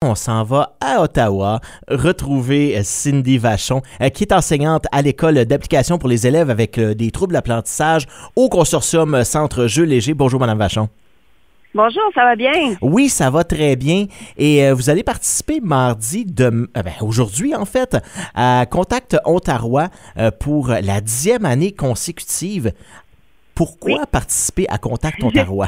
On s'en va à Ottawa retrouver Cindy Vachon, qui est enseignante à l'école d'application pour les élèves avec des troubles d'apprentissage au consortium Centre Jeux légers. Bonjour, Madame Vachon. Bonjour, ça va bien? Oui, ça va très bien. Et vous allez participer mardi, aujourd'hui en fait, à Contact Ontarois pour la 10e année consécutive. Pourquoi participer à Contact Ontarois?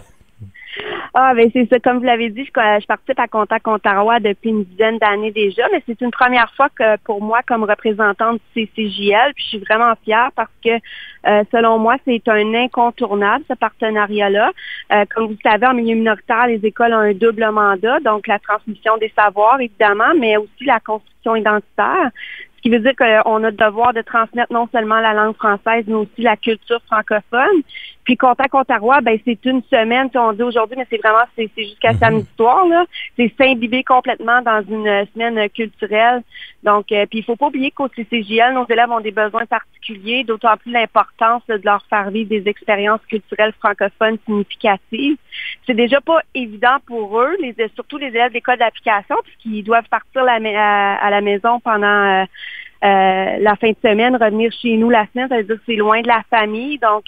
Ben c'est ça, comme vous l'avez dit, je participe à Contact Ontarois depuis une dizaine d'années déjà, mais c'est une première fois que pour moi comme représentante de CCJL, puis je suis vraiment fière parce que selon moi, c'est un incontournable ce partenariat-là. Comme vous le savez, en milieu minoritaire, les écoles ont un double mandat, donc la transmission des savoirs évidemment, mais aussi la construction identitaire. Ce qui veut dire qu'on a le devoir de transmettre non seulement la langue française, mais aussi la culture francophone. Puis Contact Ontarois, c'est une semaine, on dit aujourd'hui, mais c'est jusqu'à samedi soir, là. C'est s'imbiber complètement dans une semaine culturelle. Donc, puis il faut pas oublier qu'au CCJL, nos élèves ont des besoins particuliers, d'autant plus l'importance de leur faire vivre des expériences culturelles francophones significatives. C'est déjà pas évident pour eux, surtout les élèves d'école d'application, puisqu'ils doivent partir à la maison pendant la fin de semaine, revenir chez nous la semaine, ça veut dire que c'est loin de la famille. Donc,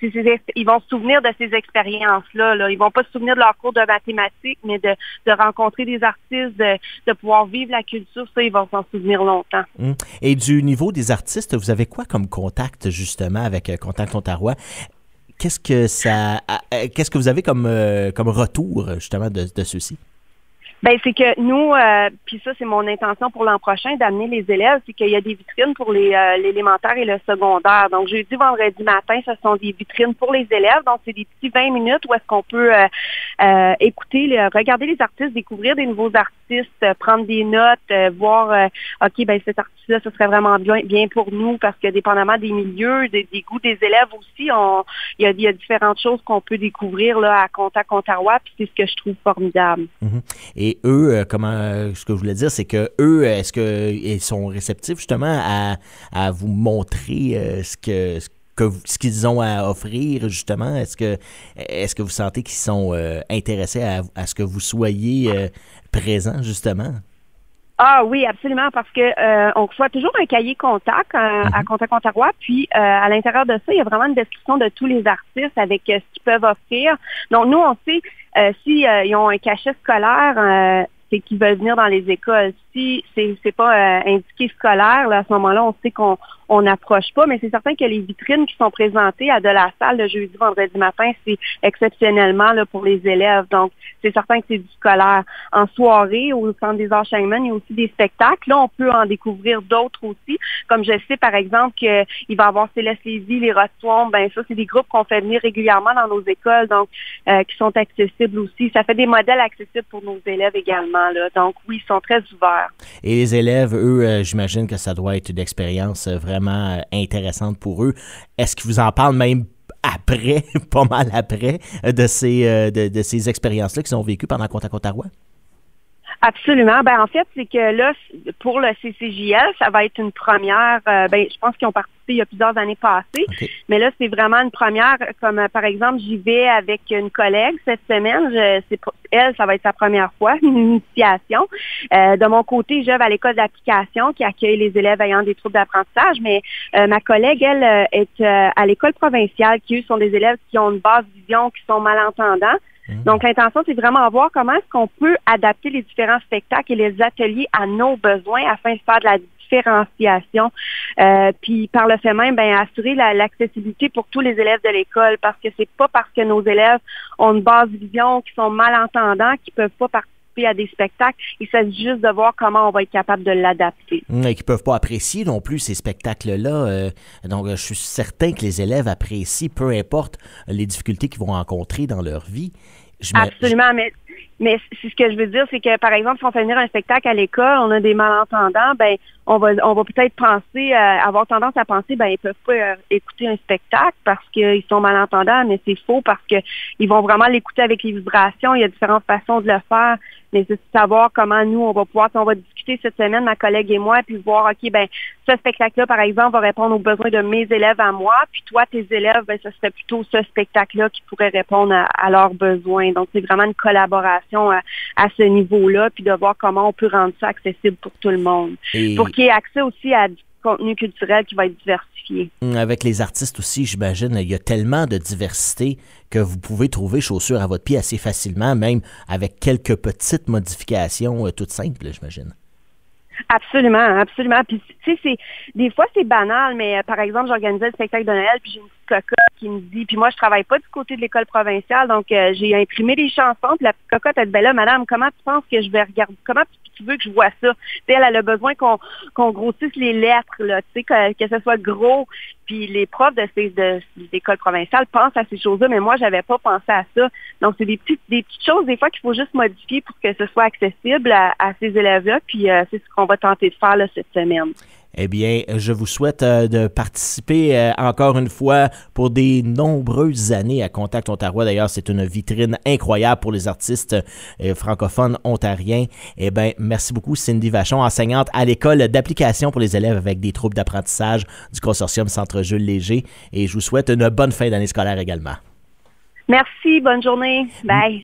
ils vont se souvenir de ces expériences-là. Là. Ils vont pas se souvenir de leur cours de mathématiques, mais de rencontrer des artistes, de pouvoir vivre la culture, ça, ils vont s'en souvenir longtemps. Et du niveau des artistes, vous avez quoi comme contact, justement, avec Contact Ontarois? Qu'est-ce que vous avez comme retour, justement, de ceux-ci? C'est que nous, puis ça, c'est mon intention pour l'an prochain, d'amener les élèves, c'est qu'il y a des vitrines pour l'élémentaire et le secondaire. Donc, jeudi, vendredi matin, ce sont des vitrines pour les élèves. Donc, c'est des petits 20 minutes où est-ce qu'on peut écouter, regarder les artistes, découvrir des nouveaux artistes, prendre des notes, voir, cet artiste-là, ce serait vraiment bien pour nous parce que dépendamment des milieux, des goûts des élèves aussi, il y a différentes choses qu'on peut découvrir là à Contact Ontarois, puis c'est ce que je trouve formidable. Et eux, ce que je voulais dire, c'est que eux, est-ce qu'ils sont réceptifs justement à vous montrer ce qu'ils ont à offrir, justement? Est-ce que vous sentez qu'ils sont intéressés à ce que vous soyez présent, justement? Ah oui, absolument, parce que on reçoit toujours un cahier contact à Contact Ontarois, puis à l'intérieur de ça, il y a vraiment une description de tous les artistes avec ce qu'ils peuvent offrir. Donc nous, on sait si ils ont un cachet scolaire, c'est qu'ils veulent venir dans les écoles. Si c'est pas indiqué scolaire, là, à ce moment-là, on sait qu'on n'approche pas, mais c'est certain que les vitrines qui sont présentées à de la salle le jeudi, vendredi matin, c'est exceptionnellement là, pour les élèves. Donc, c'est certain que c'est du scolaire. En soirée, au Centre des Arts Scheinman, il y a aussi des spectacles. Là, on peut en découvrir d'autres aussi. Comme je sais, par exemple, qu'il va y avoir Céleste Lévy, les Rosswamp, ça, c'est des groupes qu'on fait venir régulièrement dans nos écoles, donc qui sont accessibles aussi. Ça fait des modèles accessibles pour nos élèves également, là. Donc, oui, ils sont très ouverts. Et les élèves, eux, j'imagine que ça doit être une expérience vraiment intéressante pour eux. Est-ce qu'ils vous en parlent même après, pas mal après, de ces expériences-là qu'ils ont vécues pendant Contact Ontarois? Absolument. En fait, c'est que là, pour le CCJL, ça va être une première. Je pense qu'ils ont participé il y a plusieurs années passées. Okay. Mais là, c'est vraiment une première. Comme par exemple, j'y vais avec une collègue cette semaine. Elle, ça va être sa première fois, une initiation. De mon côté, j'œuvre à l'école d'application qui accueille les élèves ayant des troubles d'apprentissage. Mais ma collègue, elle, est à l'école provinciale, qui eux sont des élèves qui ont une basse vision, qui sont malentendants. Donc, l'intention, c'est vraiment voir comment est-ce qu'on peut adapter les différents spectacles et les ateliers à nos besoins afin de faire de la différenciation. Puis, par le fait même, assurer l'accessibilité pour tous les élèves de l'école parce que c'est pas parce que nos élèves ont une basse vision, qui sont malentendants, qu'ils peuvent pas participer à des spectacles. Il s'agit juste de voir comment on va être capable de l'adapter. Et qui ne peuvent pas apprécier non plus ces spectacles-là. Donc, je suis certain que les élèves apprécient, peu importe les difficultés qu'ils vont rencontrer dans leur vie. Absolument, mais ce que je veux dire, c'est que, par exemple, si on fait venir un spectacle à l'école, on a des malentendants, on va peut-être penser, avoir tendance à penser, ils peuvent pas écouter un spectacle parce qu'ils sont malentendants, mais c'est faux parce que ils vont vraiment l'écouter avec les vibrations. Il y a différentes façons de le faire, mais c'est de savoir comment nous, on va discuter cette semaine, ma collègue et moi, puis voir, ce spectacle-là, par exemple, va répondre aux besoins de mes élèves à moi, puis toi, tes élèves, ce serait plutôt ce spectacle-là qui pourrait répondre à leurs besoins. Donc, c'est vraiment une collaboration d'amélioration à ce niveau-là, puis de voir comment on peut rendre ça accessible pour tout le monde. Pour qu'il y ait accès aussi à du contenu culturel qui va être diversifié. Avec les artistes aussi, j'imagine, il y a tellement de diversité que vous pouvez trouver chaussures à votre pied assez facilement, même avec quelques petites modifications toutes simples, j'imagine. Absolument, absolument. Puis, tu sais, des fois, c'est banal, mais par exemple, j'organisais le spectacle de Noël, puis j'ai une petite cocotte qui me dit, puis moi, je travaille pas du côté de l'école provinciale, donc j'ai imprimé des chansons, puis la petite cocotte, elle dit, ben là, madame, comment tu penses que je vais regarder, comment tu veux que je vois ça? Tu sais, elle a besoin qu'on grossisse les lettres, là, tu sais, que ce soit gros. Puis les profs de l'école provinciale pensent à ces choses-là, mais moi, j'avais pas pensé à ça. Donc, c'est des petites choses, des fois, qu'il faut juste modifier pour que ce soit accessible à ces élèves-là. Puis c'est ce qu'on va tenter de faire là, cette semaine. Eh bien, je vous souhaite de participer encore une fois pour des nombreuses années à Contact Ontario. D'ailleurs, c'est une vitrine incroyable pour les artistes francophones ontariens. Eh bien, merci beaucoup, Cindy Vachon, enseignante à l'école d'application pour les élèves avec des troubles d'apprentissage du consortium Centre Jules Léger. Et je vous souhaite une bonne fin d'année scolaire également. Merci, bonne journée. Bye.